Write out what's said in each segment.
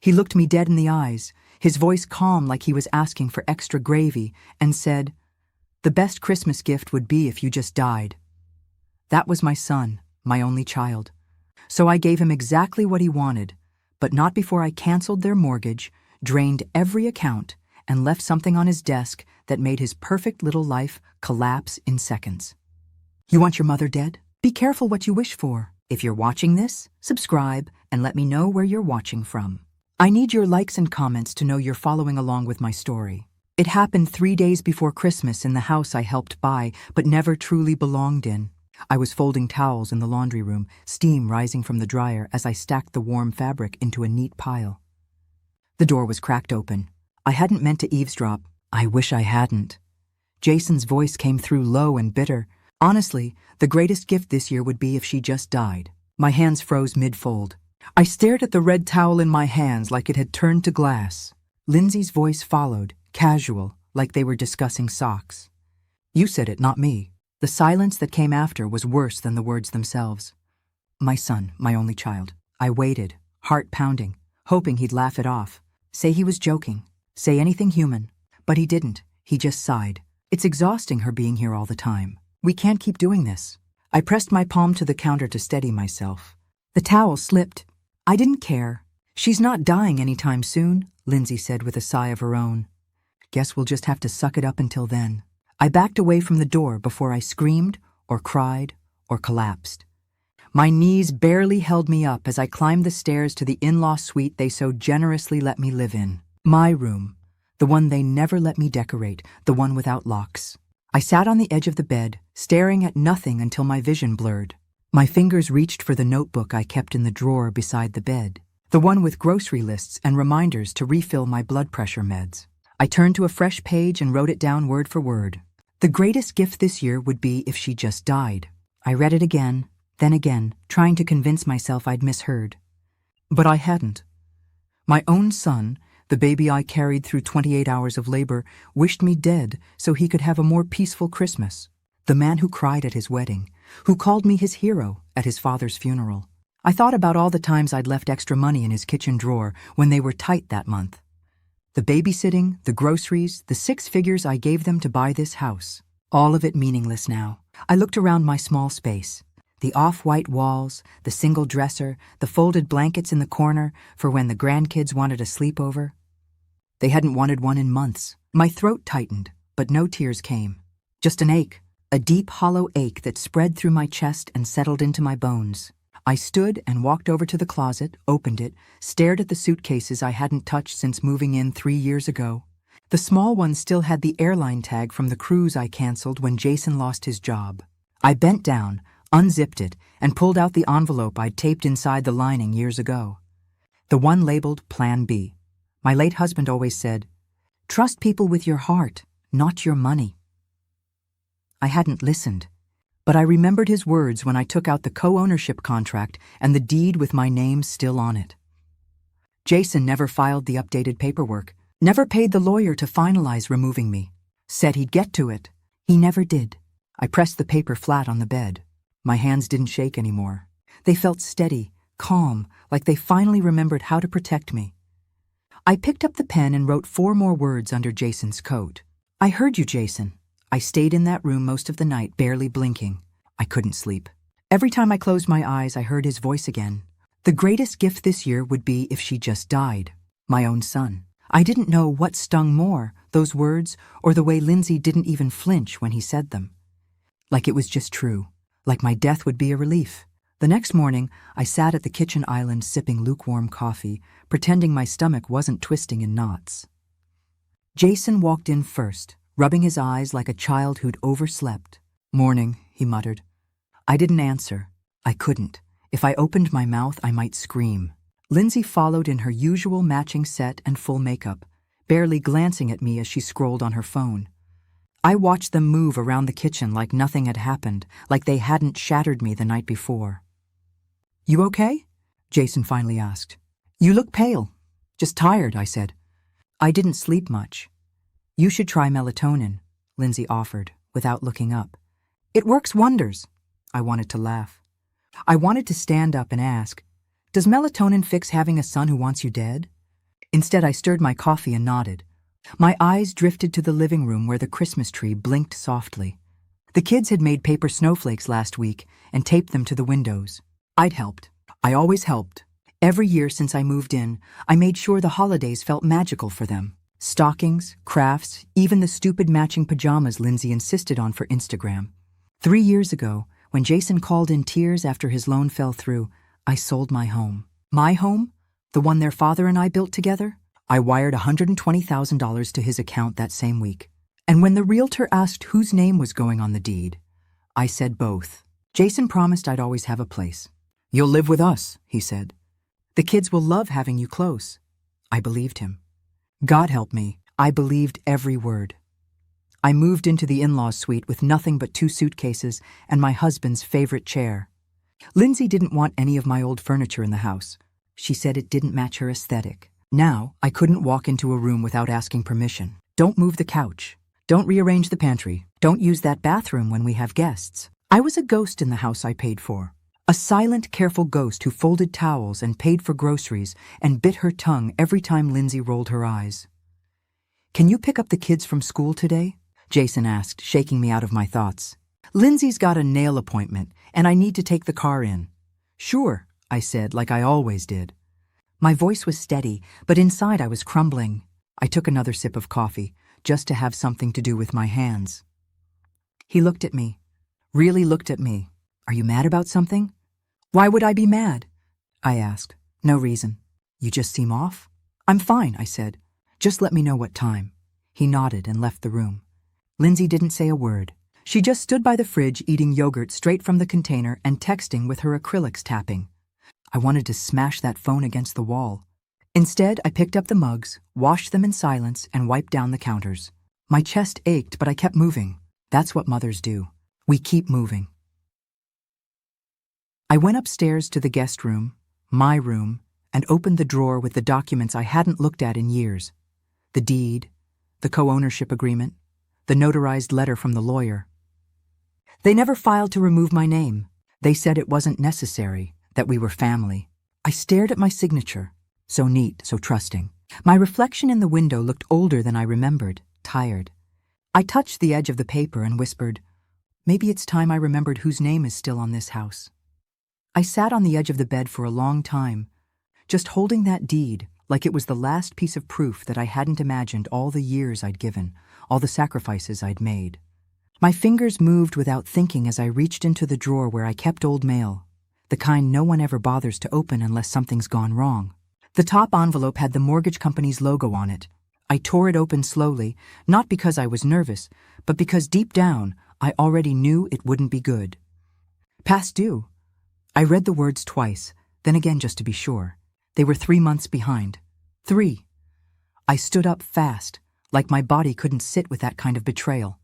He looked me dead in the eyes, his voice calm like he was asking for extra gravy, and said, "The best Christmas gift would be if you just died." That was my son, my only child. So I gave him exactly what he wanted, but not before I canceled their mortgage, drained every account, and left something on his desk that made his perfect little life collapse in seconds. You want your mother dead? Be careful what you wish for. If you're watching this, subscribe and let me know where you're watching from. I need your likes and comments to know you're following along with my story. It happened 3 days before Christmas in the house I helped buy but never truly belonged in. I was folding towels in the laundry room, steam rising from the dryer as I stacked the warm fabric into a neat pile. The door was cracked open. I hadn't meant to eavesdrop. I wish I hadn't. Jason's voice came through low and bitter. Honestly, the greatest gift this year would be if she just died. My hands froze mid-fold. I stared at the red towel in my hands like it had turned to glass. Lindsay's voice followed, casual, like they were discussing socks. You said it, not me. The silence that came after was worse than the words themselves. My son, my only child. I waited, heart pounding, hoping he'd laugh it off. Say he was joking. Say anything human. But he didn't. He just sighed. It's exhausting her being here all the time. We can't keep doing this. I pressed my palm to the counter to steady myself. The towel slipped. I didn't care. She's not dying anytime soon, Lindsay said with a sigh of her own. Guess we'll just have to suck it up until then. I backed away from the door before I screamed or cried or collapsed. My knees barely held me up as I climbed the stairs to the in-law suite they so generously let me live in. My room, the one they never let me decorate, the one without locks. I sat on the edge of the bed, staring at nothing until my vision blurred. My fingers reached for the notebook I kept in the drawer beside the bed, the one with grocery lists and reminders to refill my blood pressure meds. I turned to a fresh page and wrote it down word for word. The greatest gift this year would be if she just died. I read it again, then again, trying to convince myself I'd misheard. But I hadn't. My own son, the baby I carried through 28 hours of labor, wished me dead so he could have a more peaceful Christmas. The man who cried at his wedding, who called me his hero at his father's funeral. I thought about all the times I'd left extra money in his kitchen drawer when they were tight that month. The babysitting, the groceries, the 6 figures I gave them to buy this house. All of it meaningless now. I looked around my small space. The off-white walls, the single dresser, the folded blankets in the corner for when the grandkids wanted a sleepover. They hadn't wanted one in months. My throat tightened, but no tears came. Just an ache, a deep, hollow ache that spread through my chest and settled into my bones. I stood and walked over to the closet, opened it, stared at the suitcases I hadn't touched since moving in 3 years ago. The small one still had the airline tag from the cruise I canceled when Jason lost his job. I bent down, unzipped it, and pulled out the envelope I'd taped inside the lining years ago. The one labeled Plan B. My late husband always said, "Trust people with your heart, not your money." I hadn't listened, but I remembered his words when I took out the co-ownership contract and the deed with my name still on it. Jason never filed the updated paperwork, never paid the lawyer to finalize removing me. Said he'd get to it. He never did. I pressed the paper flat on the bed. My hands didn't shake anymore. They felt steady, calm, like they finally remembered how to protect me. I picked up the pen and wrote 4 more words under Jason's coat. I heard you, Jason. I stayed in that room most of the night, barely blinking. I couldn't sleep. Every time I closed my eyes, I heard his voice again. The greatest gift this year would be if she just died. My own son. I didn't know what stung more, those words, or the way Lindsay didn't even flinch when he said them. Like it was just true. Like my death would be a relief. The next morning, I sat at the kitchen island sipping lukewarm coffee, pretending my stomach wasn't twisting in knots. Jason walked in first, rubbing his eyes like a child who'd overslept. "Morning," he muttered. I didn't answer. I couldn't. If I opened my mouth, I might scream. Lindsay followed in her usual matching set and full makeup, barely glancing at me as she scrolled on her phone. I watched them move around the kitchen like nothing had happened, like they hadn't shattered me the night before. "You okay?" Jason finally asked. "You look pale." "Just tired," I said. "I didn't sleep much." "You should try melatonin," Lindsay offered, without looking up. "It works wonders." I wanted to laugh. I wanted to stand up and ask, "Does melatonin fix having a son who wants you dead?" Instead, I stirred my coffee and nodded. My eyes drifted to the living room where the Christmas tree blinked softly. The kids had made paper snowflakes last week and taped them to the windows. I'd helped. I always helped. Every year since I moved in, I made sure the holidays felt magical for them. Stockings, crafts, even the stupid matching pajamas Lindsay insisted on for Instagram. 3 years ago, when Jason called in tears after his loan fell through, I sold my home. My home? The one their father and I built together? I wired $120,000 to his account that same week. And when the realtor asked whose name was going on the deed, I said both. Jason promised I'd always have a place. "You'll live with us," he said. "The kids will love having you close." I believed him. God help me, I believed every word. I moved into the in-laws suite with nothing but 2 suitcases and my husband's favorite chair. Lindsay didn't want any of my old furniture in the house. She said it didn't match her aesthetic. Now, I couldn't walk into a room without asking permission. Don't move the couch. Don't rearrange the pantry. Don't use that bathroom when we have guests. I was a ghost in the house I paid for. A silent, careful ghost who folded towels and paid for groceries and bit her tongue every time Lindsay rolled her eyes. "Can you pick up the kids from school today?" Jason asked, shaking me out of my thoughts. "Lindsay's got a nail appointment, and I need to take the car in." "Sure," I said, like I always did. My voice was steady, but inside I was crumbling. I took another sip of coffee, just to have something to do with my hands. He looked at me. Really looked at me. "Are you mad about something?" "Why would I be mad?" I asked. "No reason. You just seem off?" "I'm fine," I said. "Just let me know what time." He nodded and left the room. Lindsay didn't say a word. She just stood by the fridge eating yogurt straight from the container and texting with her acrylics tapping. I wanted to smash that phone against the wall. Instead, I picked up the mugs, washed them in silence, and wiped down the counters. My chest ached, but I kept moving. That's what mothers do. We keep moving. I went upstairs to the guest room, my room, and opened the drawer with the documents I hadn't looked at in years. The deed, the co-ownership agreement, the notarized letter from the lawyer. They never filed to remove my name. They said it wasn't necessary, that we were family. I stared at my signature, so neat, so trusting. My reflection in the window looked older than I remembered, tired. I touched the edge of the paper and whispered, "Maybe it's time I remembered whose name is still on this house." I sat on the edge of the bed for a long time, just holding that deed like it was the last piece of proof that I hadn't imagined all the years I'd given, all the sacrifices I'd made. My fingers moved without thinking as I reached into the drawer where I kept old mail, the kind no one ever bothers to open unless something's gone wrong. The top envelope had the mortgage company's logo on it. I tore it open slowly, not because I was nervous, but because deep down, I already knew it wouldn't be good. Past due. I read the words twice, then again just to be sure. They were 3 months behind. 3. I stood up fast, like my body couldn't sit with that kind of betrayal.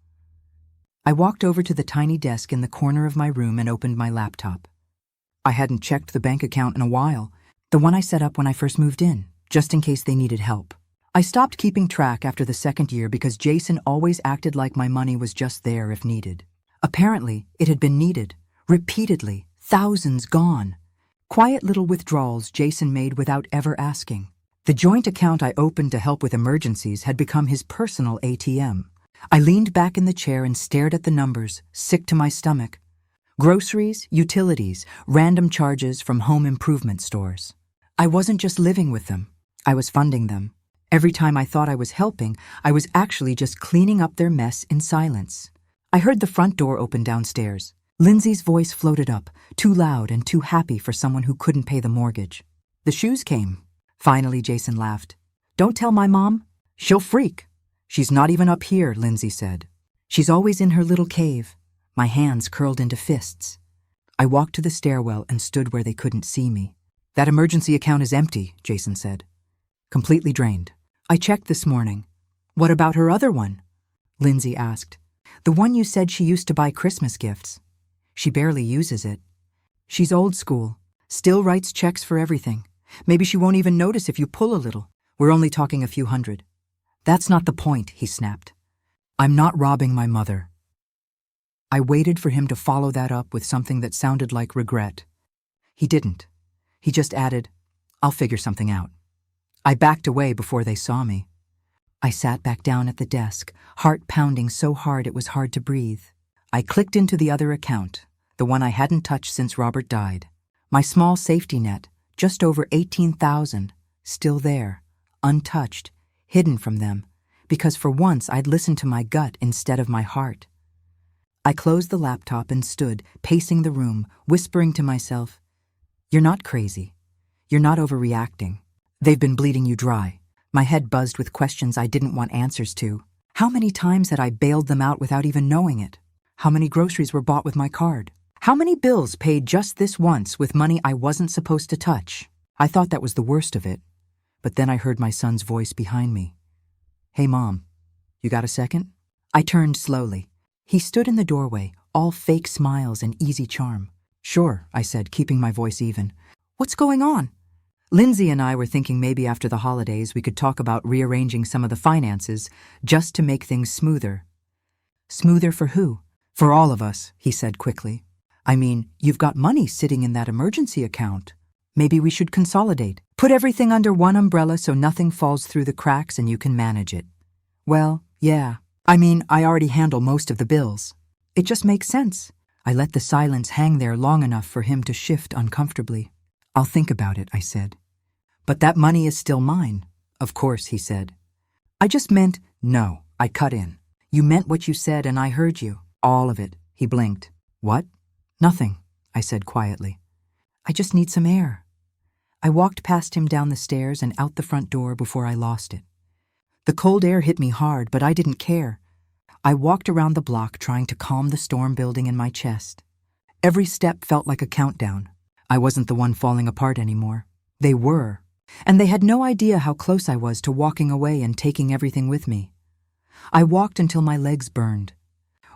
I walked over to the tiny desk in the corner of my room and opened my laptop. I hadn't checked the bank account in a while, the one I set up when I first moved in, just in case they needed help. I stopped keeping track after the 2nd year because Jason always acted like my money was just there if needed. Apparently, it had been needed, repeatedly, thousands gone. Quiet little withdrawals Jason made without ever asking. The joint account I opened to help with emergencies had become his personal ATM. I leaned back in the chair and stared at the numbers, sick to my stomach. Groceries, utilities, random charges from home improvement stores. I wasn't just living with them. I was funding them. Every time I thought I was helping, I was actually just cleaning up their mess in silence. I heard the front door open downstairs. Lindsay's voice floated up, too loud and too happy for someone who couldn't pay the mortgage. The shoes came. Finally, Jason laughed. "Don't tell my mom. She'll freak." "She's not even up here," Lindsay said. "She's always in her little cave." My hands curled into fists. I walked to the stairwell and stood where they couldn't see me. "That emergency account is empty," Jason said. "Completely drained. I checked this morning." "What about her other one?" Lindsay asked. "The one you said she used to buy Christmas gifts. She barely uses it. She's old school, still writes checks for everything. Maybe she won't even notice if you pull a little. We're only talking a few hundred." "That's not the point," he snapped. "I'm not robbing my mother." I waited for him to follow that up with something that sounded like regret. He didn't. He just added, "I'll figure something out." I backed away before they saw me. I sat back down at the desk, heart pounding so hard it was hard to breathe. I clicked into the other account, the one I hadn't touched since Robert died. My small safety net, just over 18,000, still there, untouched, hidden from them, because for once I'd listened to my gut instead of my heart. I closed the laptop and stood, pacing the room, whispering to myself, "You're not crazy. You're not overreacting. They've been bleeding you dry." My head buzzed with questions I didn't want answers to. How many times had I bailed them out without even knowing it? How many groceries were bought with my card? How many bills paid just this once with money I wasn't supposed to touch? I thought that was the worst of it, but then I heard my son's voice behind me. "Hey, Mom, you got a second?" I turned slowly. He stood in the doorway, all fake smiles and easy charm. "Sure," I said, keeping my voice even. "What's going on?" Lindsay and I were thinking maybe after the holidays we could talk about rearranging some of the finances just to make things smoother. "Smoother for who?" "For all of us," he said quickly. "I mean, you've got money sitting in that emergency account. Maybe we should consolidate. Put everything under one umbrella so nothing falls through the cracks and you can manage it." "Well, yeah. I mean, I already handle most of the bills. It just makes sense." I let the silence hang there long enough for him to shift uncomfortably. "I'll think about it," I said. "But that money is still mine." "Of course," he said. "I just meant—" "No," I cut in. "You meant what you said and I heard you. All of it." He blinked. "What?" "Nothing," I said quietly. "I just need some air." I walked past him down the stairs and out the front door before I lost it. The cold air hit me hard, but I didn't care. I walked around the block trying to calm the storm building in my chest. Every step felt like a countdown. I wasn't the one falling apart anymore. They were. And they had no idea how close I was to walking away and taking everything with me. I walked until my legs burned.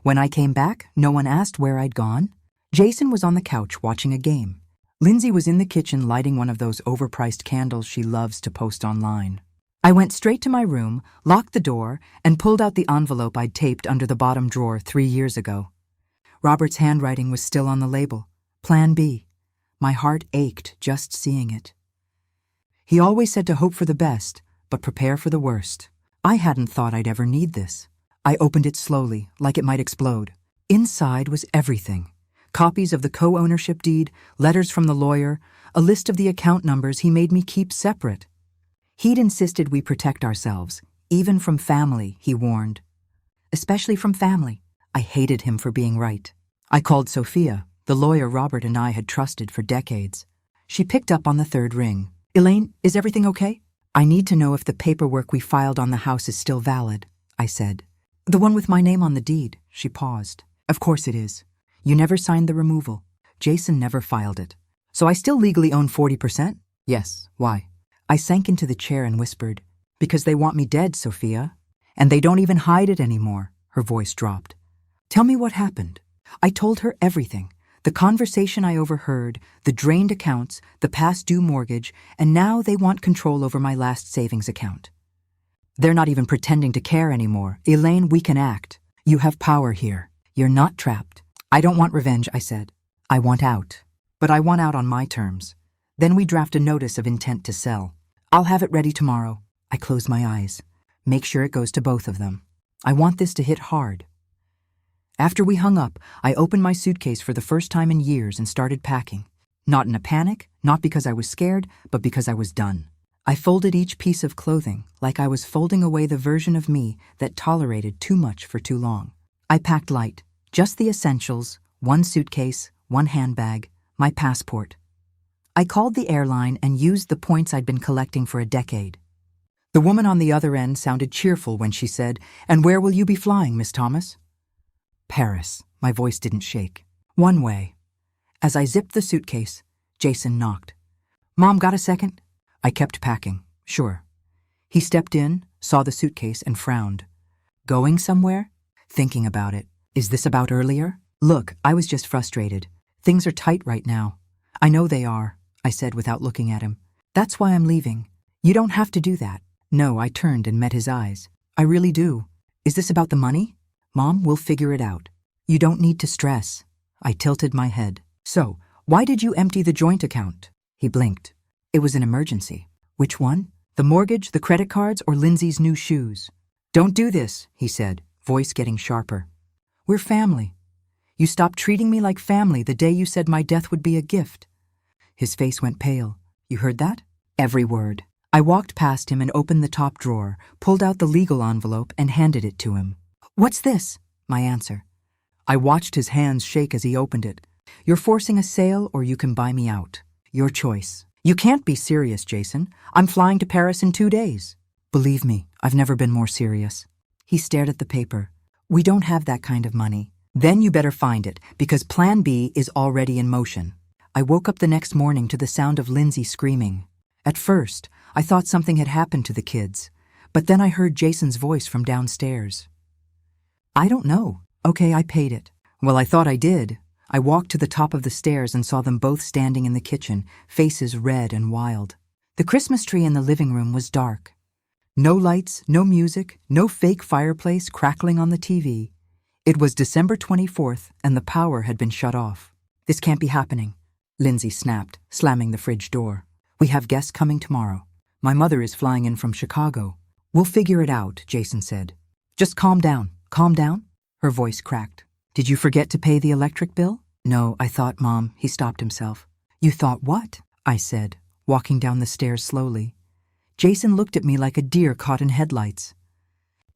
When I came back, no one asked where I'd gone. Jason was on the couch watching a game. Lindsay was in the kitchen lighting one of those overpriced candles she loves to post online. I went straight to my room, locked the door, and pulled out the envelope I'd taped under the bottom drawer 3 years ago. Robert's handwriting was still on the label. Plan B. My heart ached just seeing it. He always said to hope for the best, but prepare for the worst. I hadn't thought I'd ever need this. I opened it slowly, like it might explode. Inside was everything. Copies of the co-ownership deed, letters from the lawyer, a list of the account numbers he made me keep separate. He'd insisted we protect ourselves, even from family, he warned. Especially from family. I hated him for being right. I called Sophia, the lawyer Robert and I had trusted for decades. She picked up on the third ring. "Elaine, is everything okay?" "I need to know if the paperwork we filed on the house is still valid," I said. "The one with my name on the deed," she paused. "Of course it is. You never signed the removal. Jason never filed it. So I still legally own 40%? "Yes. Why?" I sank into the chair and whispered, "Because they want me dead, Sophia. And they don't even hide it anymore." Her voice dropped. "Tell me what happened." I told her everything. The conversation I overheard, the drained accounts, the past due mortgage, and now they want control over my last savings account. "They're not even pretending to care anymore. Elaine, we can act. You have power here. You're not trapped." "I don't want revenge," I said. "I want out. But I want out on my terms. Then we draft a notice of intent to sell. I'll have it ready tomorrow." I closed my eyes. "Make sure it goes to both of them. I want this to hit hard." After we hung up, I opened my suitcase for the first time in years and started packing. Not in a panic, not because I was scared, but because I was done. I folded each piece of clothing like I was folding away the version of me that tolerated too much for too long. I packed light, just the essentials, one suitcase, one handbag, my passport. I called the airline and used the points I'd been collecting for a decade. The woman on the other end sounded cheerful when she said, "And where will you be flying, Miss Thomas?" "Paris." My voice didn't shake. "One way." As I zipped the suitcase, Jason knocked. "Mom, got a second?" I kept packing. "Sure." He stepped in, saw the suitcase, and frowned. "Going somewhere?" "Thinking about it." "Is this about earlier?" "Look, I was just frustrated. Things are tight right now." "I know they are," I said without looking at him. "That's why I'm leaving." "You don't have to do that." "No," I turned and met his eyes. "I really do." "Is this about the money?" "Mom, we'll figure it out. You don't need to stress." I tilted my head. "So, why did you empty the joint account?" He blinked. "It was an emergency." "Which one?" The mortgage, the credit cards, or Lindsay's new shoes? Don't do this, he said, voice getting sharper. We're family. You stopped treating me like family the day you said my death would be a gift. His face went pale. You heard that? Every word. I walked past him and opened the top drawer, pulled out the legal envelope, and handed it to him. What's this? My answer. I watched his hands shake as he opened it. You're forcing a sale or you can buy me out. Your choice. You can't be serious, Jason. I'm flying to Paris in 2 days. Believe me, I've never been more serious. He stared at the paper. We don't have that kind of money. Then you better find it, because Plan B is already in motion. I woke up the next morning to the sound of Lindsay screaming. At first, I thought something had happened to the kids, but then I heard Jason's voice from downstairs. I don't know. Okay, I paid it. Well, I thought I did. I walked to the top of the stairs and saw them both standing in the kitchen, faces red and wild. The Christmas tree in the living room was dark. No lights, no music, no fake fireplace crackling on the TV. It was December 24th and the power had been shut off. This can't be happening, Lindsay snapped, slamming the fridge door. We have guests coming tomorrow. My mother is flying in from Chicago. We'll figure it out, Jason said. Just calm down. Calm down? Her voice cracked. Did you forget to pay the electric bill? No, I thought, Mom. He stopped himself. You thought what? I said, walking down the stairs slowly. Jason looked at me like a deer caught in headlights.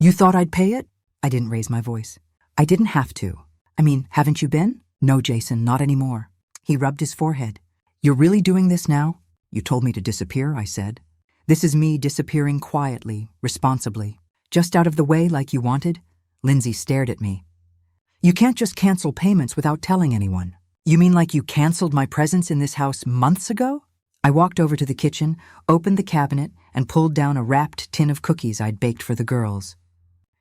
You thought I'd pay it? I didn't raise my voice. I didn't have to. I mean, haven't you been? No, Jason, not anymore. He rubbed his forehead. You're really doing this now? You told me to disappear, I said. This is me disappearing quietly, responsibly. Just out of the way like you wanted? Lindsay stared at me. You can't just cancel payments without telling anyone. You mean like you canceled my presence in this house months ago? I walked over to the kitchen, opened the cabinet, and pulled down a wrapped tin of cookies I'd baked for the girls.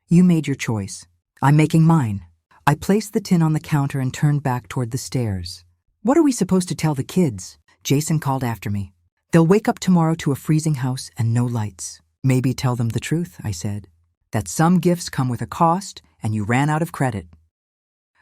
You made your choice. I'm making mine. I placed the tin on the counter and turned back toward the stairs. What are we supposed to tell the kids? Jason called after me. They'll wake up tomorrow to a freezing house and no lights. Maybe tell them the truth, I said. That some gifts come with a cost and you ran out of credit.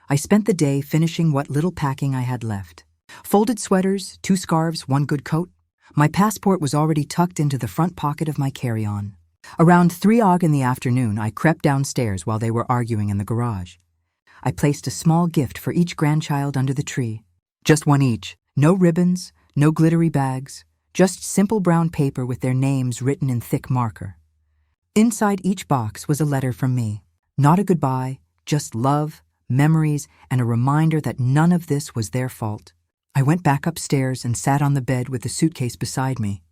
I spent the day finishing what little packing I had left. Folded sweaters, 2 scarves, 1 good coat. My passport was already tucked into the front pocket of my carry-on. Around 3:00 in the afternoon, I crept downstairs while they were arguing in the garage. I placed a small gift for each grandchild under the tree. Just one each. No ribbons, no glittery bags, just simple brown paper with their names written in thick marker. Inside each box was a letter from me. Not a goodbye, just love, memories, and a reminder that none of this was their fault. I went back upstairs and sat on the bed with the suitcase beside me.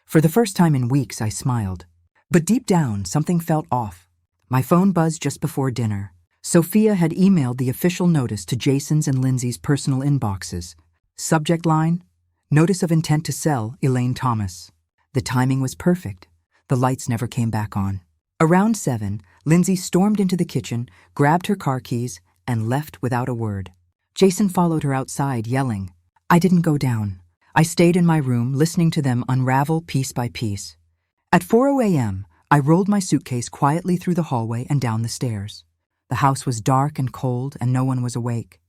For the first time in weeks, I smiled. But deep down, something felt off. My phone buzzed just before dinner. Sophia had emailed the official notice to Jason's and Lindsay's personal inboxes. Subject line, Notice of Intent to Sell, Elaine Thomas. The timing was perfect. The lights never came back on. Around 7, Lindsay stormed into the kitchen, grabbed her car keys, and left without a word. Jason followed her outside, yelling. I didn't go down. I stayed in my room, listening to them unravel piece by piece. At 4 a.m., I rolled my suitcase quietly through the hallway and down the stairs. The house was dark and cold, and no one was awake.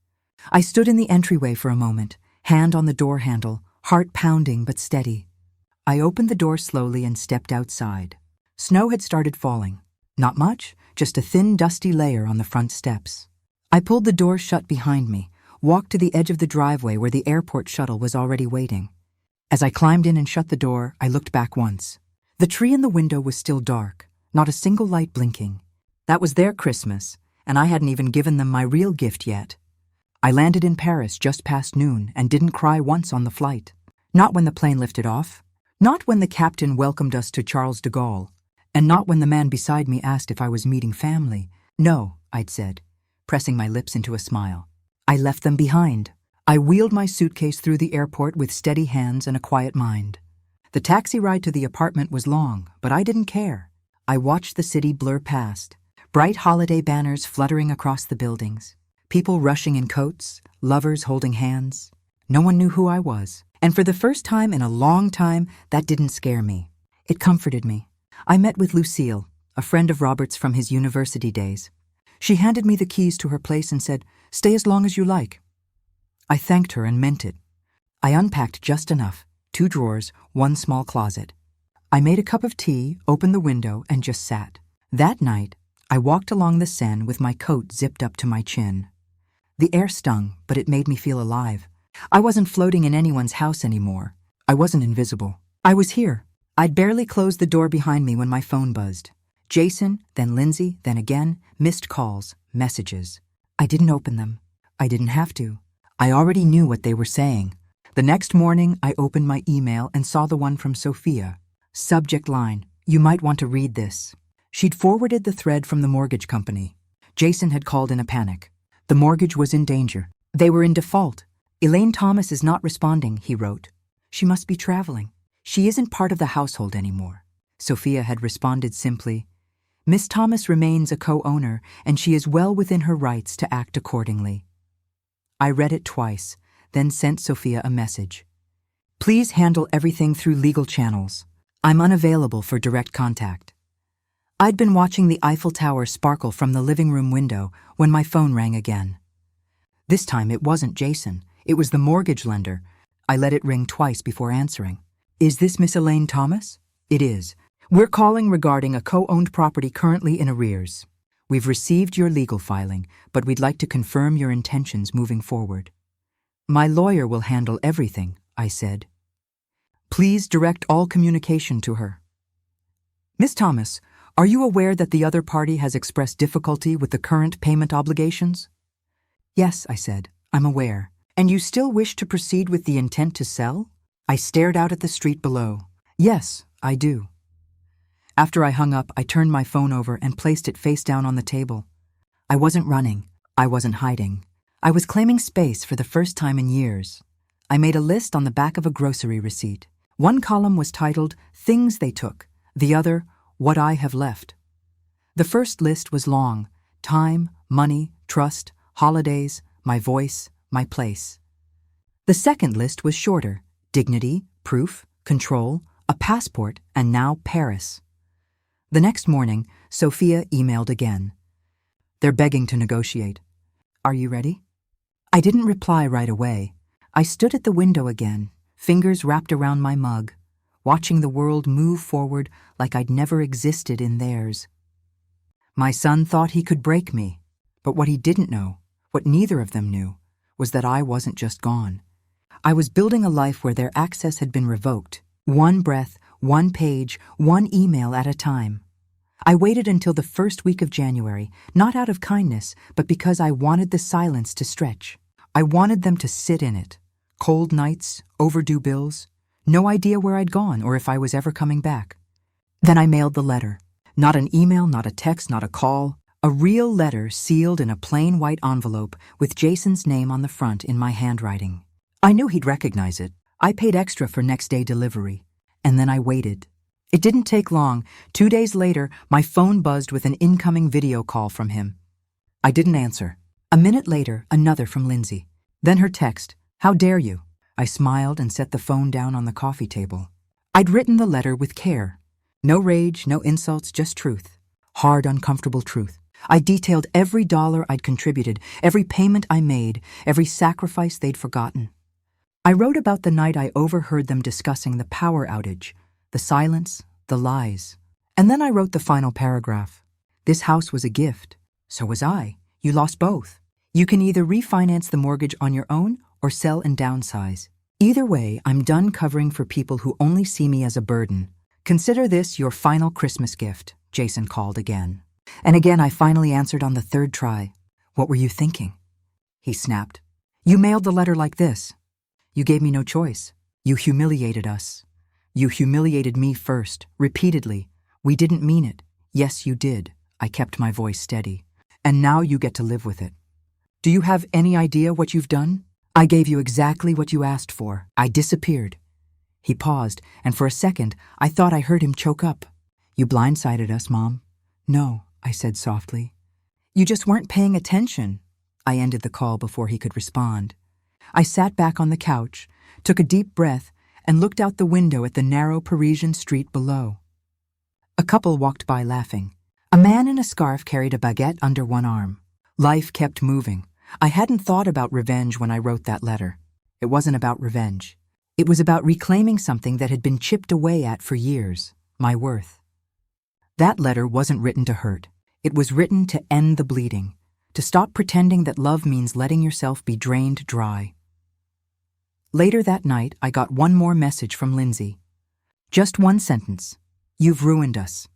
I stood in the entryway for a moment, hand on the door handle, heart pounding but steady. I opened the door slowly and stepped outside. Snow had started falling. Not much, just a thin, dusty layer on the front steps. I pulled the door shut behind me, walked to the edge of the driveway where the airport shuttle was already waiting. As I climbed in and shut the door, I looked back once. The tree in the window was still dark, not a single light blinking. That was their Christmas, and I hadn't even given them my real gift yet. I landed in Paris just past noon and didn't cry once on the flight. Not when the plane lifted off, not when the captain welcomed us to Charles de Gaulle, and not when the man beside me asked if I was meeting family. No, I'd said, pressing my lips into a smile. I left them behind. I wheeled my suitcase through the airport with steady hands and a quiet mind. The taxi ride to the apartment was long, but I didn't care. I watched the city blur past, bright holiday banners fluttering across the buildings, people rushing in coats, lovers holding hands. No one knew who I was, and for the first time in a long time, that didn't scare me. It comforted me. I met with Lucille, a friend of Robert's from his university days. She handed me the keys to her place and said, "Stay as long as you like." I thanked her and meant it. I unpacked just enough, 2 drawers, 1 small closet. I made a cup of tea, opened the window, and just sat. That night, I walked along the Seine with my coat zipped up to my chin. The air stung, but it made me feel alive. I wasn't floating in anyone's house anymore. I wasn't invisible. I was here. I'd barely closed the door behind me when my phone buzzed. Jason, then Lindsay, then again, missed calls, messages. I didn't open them. I didn't have to. I already knew what they were saying. The next morning, I opened my email and saw the one from Sophia. Subject line, "You might want to read this." She'd forwarded the thread from the mortgage company. Jason had called in a panic. The mortgage was in danger. They were in default. "Elaine Thomas is not responding," he wrote. "She must be traveling. She isn't part of the household anymore." Sophia had responded simply, "Miss Thomas remains a co-owner, and she is well within her rights to act accordingly." I read it twice, then sent Sophia a message. "Please handle everything through legal channels. I'm unavailable for direct contact." I'd been watching the Eiffel Tower sparkle from the living room window when my phone rang again. This time it wasn't Jason. It was the mortgage lender. I let it ring twice before answering. "Is this Miss Elaine Thomas?" "It is. We're calling regarding a co-owned property currently in arrears. We've received your legal filing, but we'd like to confirm your intentions moving forward." "My lawyer will handle everything," I said. "Please direct all communication to her." "Miss Thomas, are you aware that the other party has expressed difficulty with the current payment obligations?" "Yes," I said, "I'm aware. And you still wish to proceed with the intent to sell?" I stared out at the street below. "Yes, I do." After I hung up, I turned my phone over and placed it face down on the table. I wasn't running. I wasn't hiding. I was claiming space for the first time in years. I made a list on the back of a grocery receipt. One column was titled, "Things They Took," the other, "What I Have Left." The first list was long: time, money, trust, holidays, my voice, my place. The second list was shorter: dignity, proof, control, a passport, and now Paris. The next morning, Sophia emailed again. "They're begging to negotiate. Are you ready?" I didn't reply right away. I stood at the window again, fingers wrapped around my mug, watching the world move forward like I'd never existed in theirs. My son thought he could break me, but what he didn't know, what neither of them knew, was that I wasn't just gone. I was building a life where their access had been revoked, one breath, one page, one email at a time. I waited until the first week of January, not out of kindness, but because I wanted the silence to stretch. I wanted them to sit in it. Cold nights, overdue bills, no idea where I'd gone or if I was ever coming back. Then I mailed the letter. Not an email, not a text, not a call. A real letter sealed in a plain white envelope with Jason's name on the front in my handwriting. I knew he'd recognize it. I paid extra for next-day delivery. And then I waited. It didn't take long. 2 days later, my phone buzzed with an incoming video call from him. I didn't answer. A minute later, another from Lindsay. Then her text, "How dare you?" I smiled and set the phone down on the coffee table. I'd written the letter with care. No rage, no insults, just truth. Hard, uncomfortable truth. I detailed every dollar I'd contributed, every payment I made, every sacrifice they'd forgotten. I wrote about the night I overheard them discussing the power outage, the silence, the lies. And then I wrote the final paragraph. This house was a gift. So was I. You lost both. You can either refinance the mortgage on your own or sell and downsize. Either way, I'm done covering for people who only see me as a burden. Consider this your final Christmas gift, Jason called again. And again I finally answered on the third try. "What were you thinking?" He snapped. "You mailed the letter like this. You gave me no choice. You humiliated us. You humiliated me first, repeatedly. We didn't mean it. Yes, you did." I kept my voice steady. "And now you get to live with it. Do you have any idea what you've done? I gave you exactly what you asked for. I disappeared." He paused, and for a second, I thought I heard him choke up. "You blindsided us, Mom." "No," I said softly. "You just weren't paying attention." I ended the call before he could respond. I sat back on the couch, took a deep breath, and looked out the window at the narrow Parisian street below. A couple walked by laughing. A man in a scarf carried a baguette under one arm. Life kept moving. I hadn't thought about revenge when I wrote that letter. It wasn't about revenge. It was about reclaiming something that had been chipped away at for years. my worth. That letter wasn't written to hurt. It was written to end the bleeding, to stop pretending that love means letting yourself be drained dry. Later that night, I got one more message from Lindsay. Just one sentence. "You've ruined us."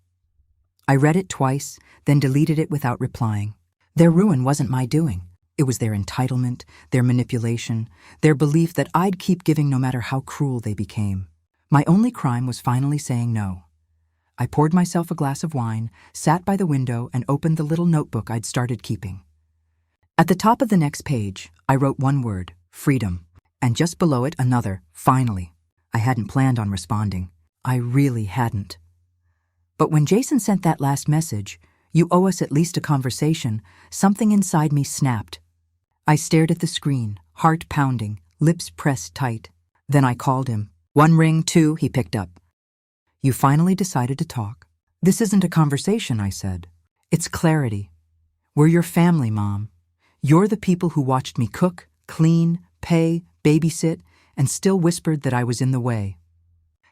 I read it twice, then deleted it without replying. Their ruin wasn't my doing. It was their entitlement, their manipulation, their belief that I'd keep giving no matter how cruel they became. My only crime was finally saying no. I poured myself a glass of wine, sat by the window, and opened the little notebook I'd started keeping. At the top of the next page, I wrote one word, freedom, and just below it another, finally. I hadn't planned on responding. I really hadn't. But when Jason sent that last message, "You owe us at least a conversation," something inside me snapped. I stared at the screen, heart pounding, lips pressed tight. Then I called him. One ring, two, he picked up. "You finally decided to talk." "This isn't a conversation," I said. "It's clarity. We're your family, Mom. You're the people who watched me cook, clean, pay, babysit, and still whispered that I was in the way."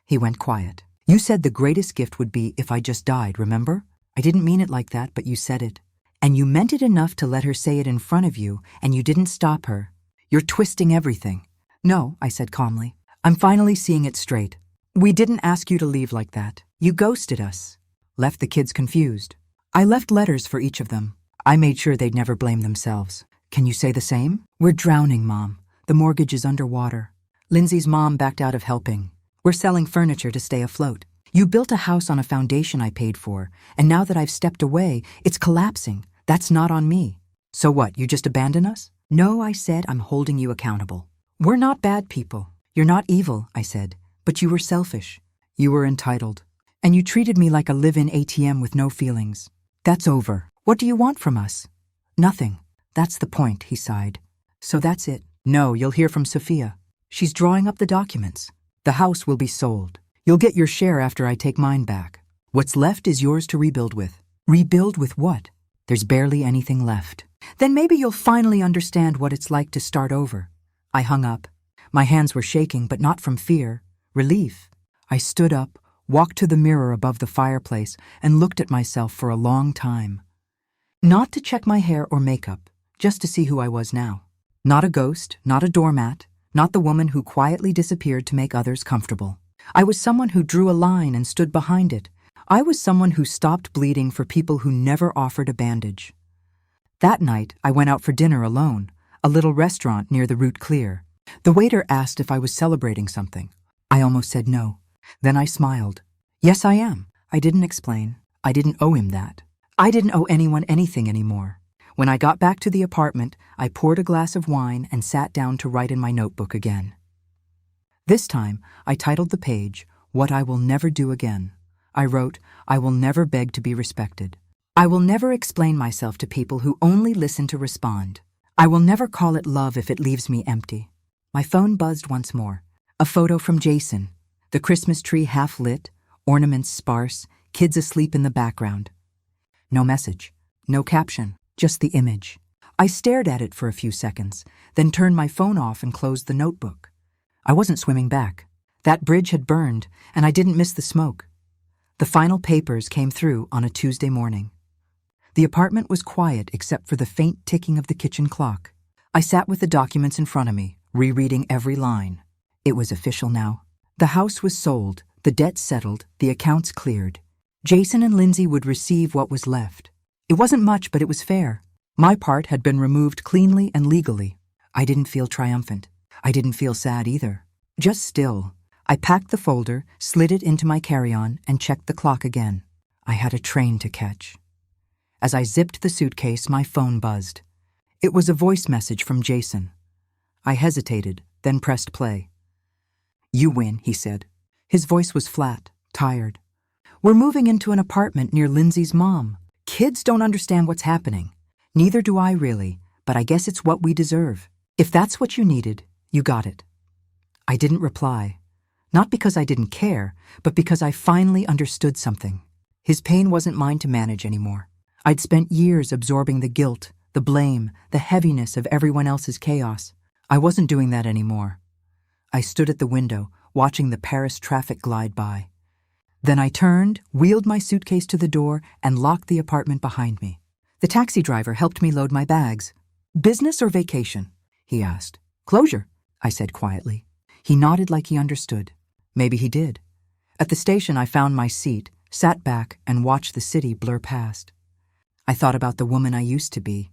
He went quiet. "You said the greatest gift would be if I just died, remember? I didn't mean it like that, but you said it. And you meant it enough to let her say it in front of you, and you didn't stop her. You're twisting everything." "No," I said calmly. "I'm finally seeing it straight. We didn't ask you to leave like that. You ghosted us." Left the kids confused. I left letters for each of them. I made sure they'd never blame themselves. "Can you say the same?" "We're drowning, Mom. The mortgage is underwater. Lindsay's mom backed out of helping. We're selling furniture to stay afloat. You built a house on a foundation I paid for, and now that I've stepped away, it's collapsing. That's not on me." "So what, you just abandon us?" "No," I said, "I'm holding you accountable. We're not bad people. You're not evil," I said, "but you were selfish. You were entitled. And you treated me like a live-in ATM with no feelings. That's over. What do you want from us?" "Nothing. That's the point," he sighed. "So that's it." "No, you'll hear from Sophia. She's drawing up the documents. The house will be sold. You'll get your share after I take mine back. What's left is yours to rebuild with." "Rebuild with what?" "There's barely anything left." "Then maybe you'll finally understand what it's like to start over." I hung up. My hands were shaking, but not from fear. Relief. I stood up, walked to the mirror above the fireplace, and looked at myself for a long time. Not to check my hair or makeup, just to see who I was now. Not a ghost, not a doormat, not the woman who quietly disappeared to make others comfortable. I was someone who drew a line and stood behind it. I was someone who stopped bleeding for people who never offered a bandage. That night, I went out for dinner alone, a little restaurant near the Route Clear. The waiter asked if I was celebrating something. I almost said no. Then I smiled. "Yes, I am." I didn't explain. I didn't owe him that. I didn't owe anyone anything anymore. When I got back to the apartment, I poured a glass of wine and sat down to write in my notebook again. This time, I titled the page, "What I Will Never Do Again." I wrote, "I will never beg to be respected. I will never explain myself to people who only listen to respond. I will never call it love if it leaves me empty." My phone buzzed once more. A photo from Jason. The Christmas tree half lit, ornaments sparse, kids asleep in the background. No message, no caption, just the image. I stared at it for a few seconds, then turned my phone off and closed the notebook. I wasn't swimming back. That bridge had burned, and I didn't miss the smoke. The final papers came through on a Tuesday morning. The apartment was quiet except for the faint ticking of the kitchen clock. I sat with the documents in front of me, rereading every line. It was official now. The house was sold, the debt settled, the accounts cleared. Jason and Lindsay would receive what was left. It wasn't much, but it was fair. My part had been removed cleanly and legally. I didn't feel triumphant. I didn't feel sad either. Just still. I packed the folder, slid it into my carry-on, and checked the clock again. I had a train to catch. As I zipped the suitcase, my phone buzzed. It was a voice message from Jason. I hesitated, then pressed play. "You win," he said. His voice was flat, tired. "We're moving into an apartment near Lindsay's mom. Kids don't understand what's happening. Neither do I really, but I guess it's what we deserve. If that's what you needed, you got it." I didn't reply. Not because I didn't care, but because I finally understood something. His pain wasn't mine to manage anymore. I'd spent years absorbing the guilt, the blame, the heaviness of everyone else's chaos. I wasn't doing that anymore. I stood at the window, watching the Paris traffic glide by. Then I turned, wheeled my suitcase to the door, and locked the apartment behind me. The taxi driver helped me load my bags. "Business or vacation?" he asked. "Closure," I said quietly. He nodded like he understood. Maybe he did. At the station, I found my seat, sat back, and watched the city blur past. I thought about the woman I used to be,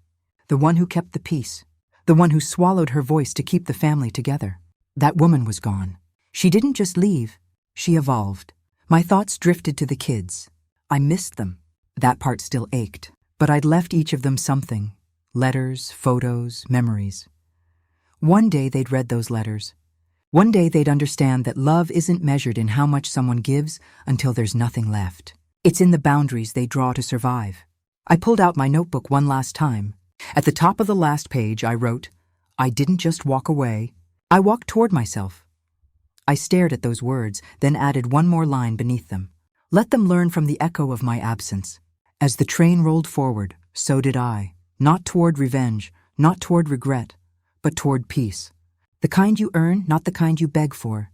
the one who kept the peace, the one who swallowed her voice to keep the family together. That woman was gone. She didn't just leave, she evolved. My thoughts drifted to the kids. I missed them. That part still ached, but I'd left each of them something. Letters, photos, memories. One day they'd read those letters. One day they'd understand that love isn't measured in how much someone gives until there's nothing left. It's in the boundaries they draw to survive. I pulled out my notebook one last time. At the top of the last page, I wrote, "I didn't just walk away. I walked toward myself." I stared at those words, then added one more line beneath them. "Let them learn from the echo of my absence." As the train rolled forward, so did I. Not toward revenge, not toward regret, but toward peace. The kind you earn, not the kind you beg for.